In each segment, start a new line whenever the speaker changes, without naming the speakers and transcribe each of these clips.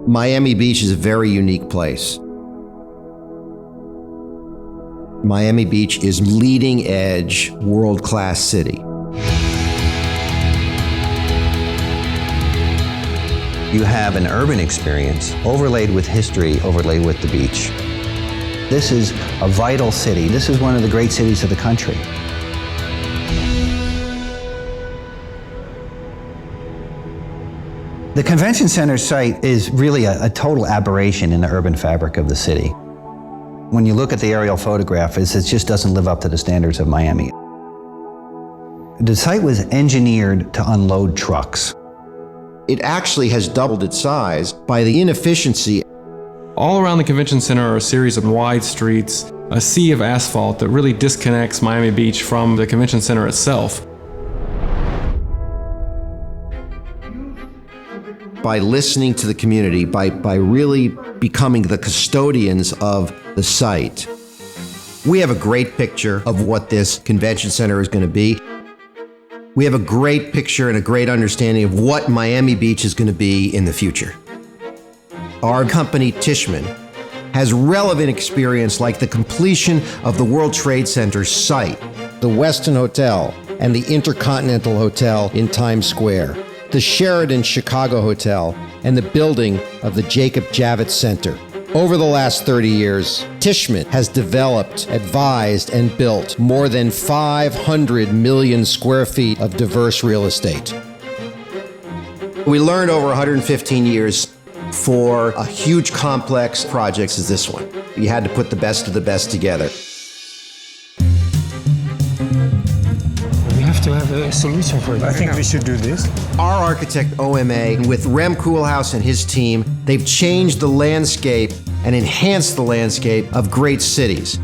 Miami Beach is a very unique place. Miami Beach is leading edge, world-class city.
You have an urban experience overlaid with history, overlaid with the beach. This is a vital city. This is one of the great cities of the country. The convention center site is really a total aberration in the urban fabric of the city. When you look at the aerial photograph, it just doesn't live up to the standards of Miami. The site was engineered to unload trucks.
It actually has doubled its size by the inefficiency.
All around the convention center are a series of wide streets, a sea of asphalt that really disconnects Miami Beach from the convention center itself.
By listening to the community, by really becoming the custodians of the site, we have a great picture of what this convention center is going to be. We have a great picture and a great understanding of what Miami Beach is going to be in the future. Our company, Tishman, has relevant experience like the completion of the World Trade Center site, the Westin Hotel, and the Intercontinental Hotel in Times Square, the Sheraton Chicago Hotel, and the building of the Jacob Javits Center. Over the last 30 years, Tishman has developed, advised, and built more than 500 million square feet of diverse real estate. We learned over 115 years for a huge complex project as this one. You had to put the best of the best together.
To have a solution for it. I think we should do this.
Our architect, OMA, with Rem Koolhaas and his team, they've changed the landscape and enhanced the landscape of great cities.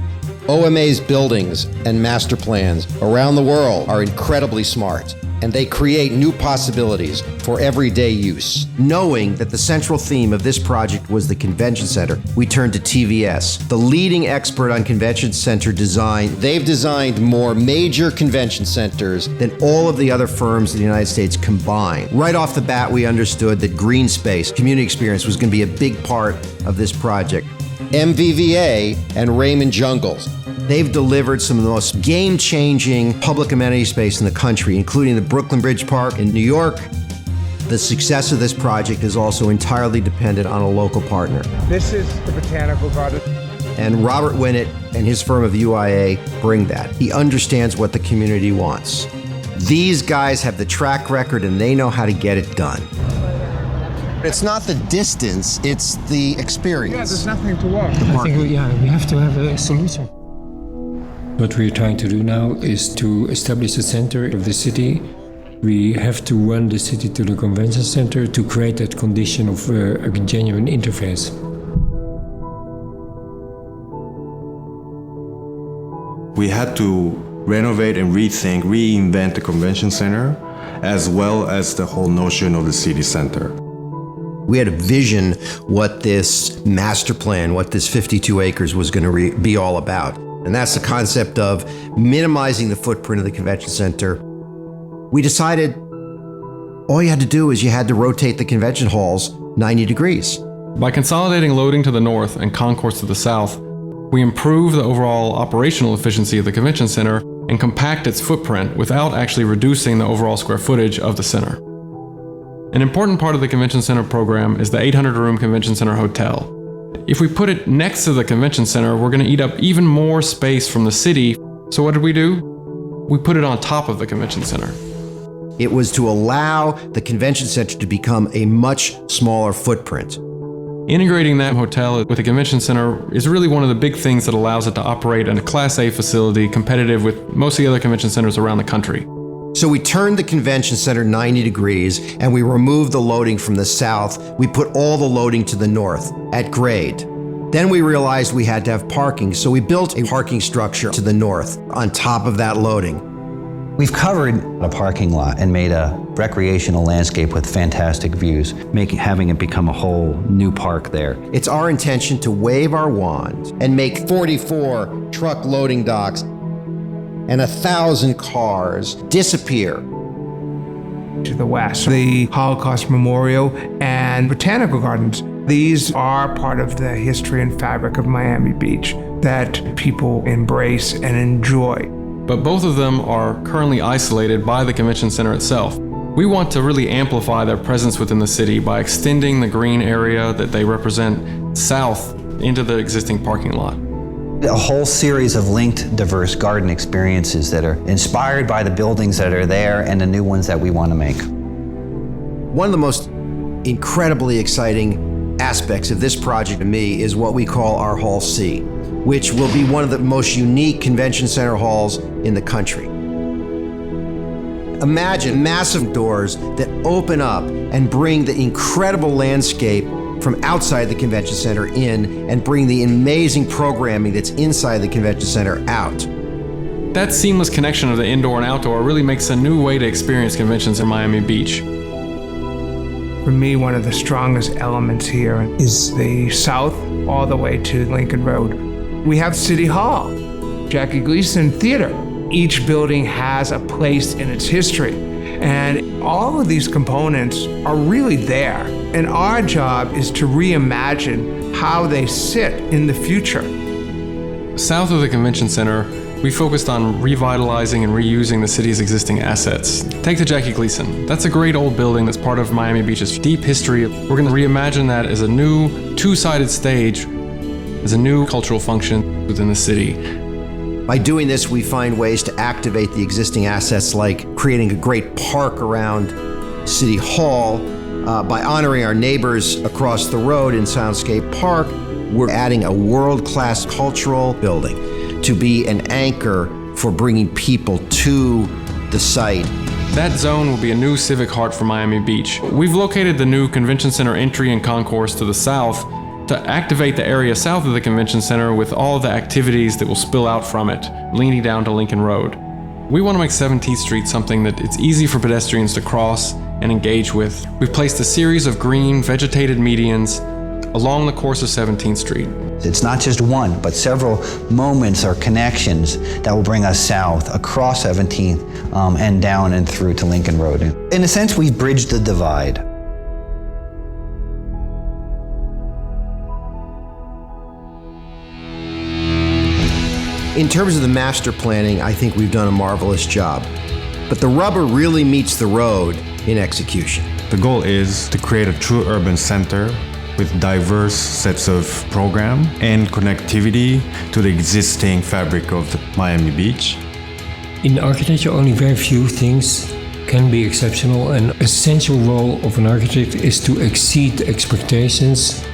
OMA's buildings and master plans around the world are incredibly smart, and they create new possibilities for everyday use. Knowing that the central theme of this project was the convention center, we turned to TVS, the leading expert on convention center design. They've designed more major convention centers than all of the other firms in the United States combined. Right off the bat, we understood that green space, community experience, was going to be a big part of this project. MVVA and Raymond Jungles, they've delivered some of the most game-changing public amenity space in the country, including the Brooklyn Bridge Park in New York. The success of this project is also entirely dependent on a local partner.
This is the botanical garden.
And Robert Winnett and his firm of UIA bring that. He understands what the community wants. These guys have the track record and they know how to get it done. It's not the distance, it's the experience.
Yeah, there's nothing to walk. I think we have to have a solution.
What we're trying to do now is to establish the center of the city. We have to run the city to the convention center to create that condition of a genuine interface.
We had to renovate and rethink, reinvent the convention center, as well as the whole notion of the city center.
We had a vision what this master plan, what this 52 acres was going to be all about. And that's the concept of minimizing the footprint of the convention center. We decided all you had to do is you had to rotate the convention halls 90 degrees.
By consolidating loading to the north and concourse to the south, we improve the overall operational efficiency of the convention center and compact its footprint without actually reducing the overall square footage of the center. An important part of the convention center program is the 800-room convention center hotel. If we put it next to the convention center, we're going to eat up even more space from the city. So what did we do? We put it on top of the convention center.
It was to allow the convention center to become a much smaller footprint.
Integrating that hotel with the convention center is really one of the big things that allows it to operate in a Class A facility competitive with most of the other convention centers around the country.
So we turned the convention center 90 degrees and we removed the loading from the south. We put all the loading to the north at grade. Then we realized we had to have parking, so we built a parking structure to the north on top of that loading.
We've covered a parking lot and made a recreational landscape with fantastic views, having it become a whole new park there.
It's our intention to wave our wand and make 44 truck loading docks and 1,000 cars disappear.
To the west, the Holocaust Memorial and Botanical Gardens.
These are part of the history and fabric of Miami Beach that people embrace and enjoy.
But both of them are currently isolated by the convention center itself. We want to really amplify their presence within the city by extending the green area that they represent south into the existing parking lot.
A whole series of linked diverse garden experiences that are inspired by the buildings that are there and the new ones that we want to make.
One of the most incredibly exciting aspects of this project to me is what we call our Hall C, which will be one of the most unique convention center halls in the country. Imagine massive doors that open up and bring the incredible landscape from outside the convention center in and bring the amazing programming that's inside the convention center out.
That seamless connection of the indoor and outdoor really makes a new way to experience conventions in Miami Beach.
For me, one of the strongest elements here is the south all the way to Lincoln Road. We have City Hall, Jackie Gleason Theater. Each building has a place in its history, and all of these components are really there. And our job is to reimagine how they sit in the future.
South of the convention center, we focused on revitalizing and reusing the city's existing assets. Take the Jackie Gleason. That's a great old building that's part of Miami Beach's deep history. We're going to reimagine that as a new two-sided stage, as a new cultural function within the city.
By doing this, we find ways to activate the existing assets, like creating a great park around City Hall. By honoring our neighbors across the road in Soundscape Park, we're adding a world-class cultural building to be an anchor for bringing people to the site.
That zone will be a new civic heart for Miami Beach. We've located the new convention center entry and concourse to the south to activate the area south of the convention center with all the activities that will spill out from it, leading down to Lincoln Road. We want to make 17th Street something that it's easy for pedestrians to cross and engage with. We've placed a series of green, vegetated medians along the course of 17th Street.
It's not just one, but several moments or connections that will bring us south across 17th and down and through to Lincoln Road. In a sense, we've bridged the divide.
In terms of the master planning, I think we've done a marvelous job. But the rubber really meets the road in execution.
The goal is to create a true urban center with diverse sets of program and connectivity to the existing fabric of the Miami Beach.
In architecture, only very few things can be exceptional. An essential role of an architect is to exceed expectations.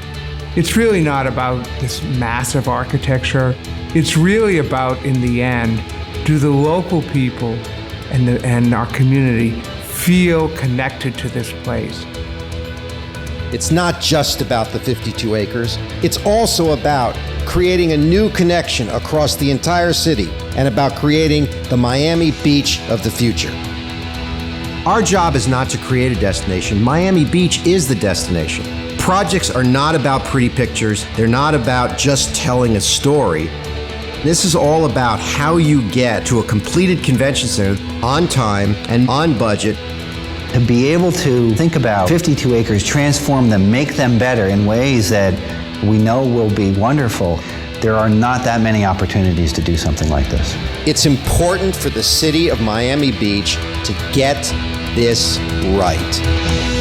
It's really not about this massive architecture. It's really about, in the end, do the local people and our community feel connected to this place?
It's not just about the 52 acres. It's also about creating a new connection across the entire city and about creating the Miami Beach of the future. Our job is not to create a destination. Miami Beach is the destination. Projects are not about pretty pictures. They're not about just telling a story. This is all about how you get to a completed convention center on time and on budget.
To be able to think about 52 acres, transform them, make them better in ways that we know will be wonderful. There are not that many opportunities to do something like this.
It's important for the city of Miami Beach to get this right.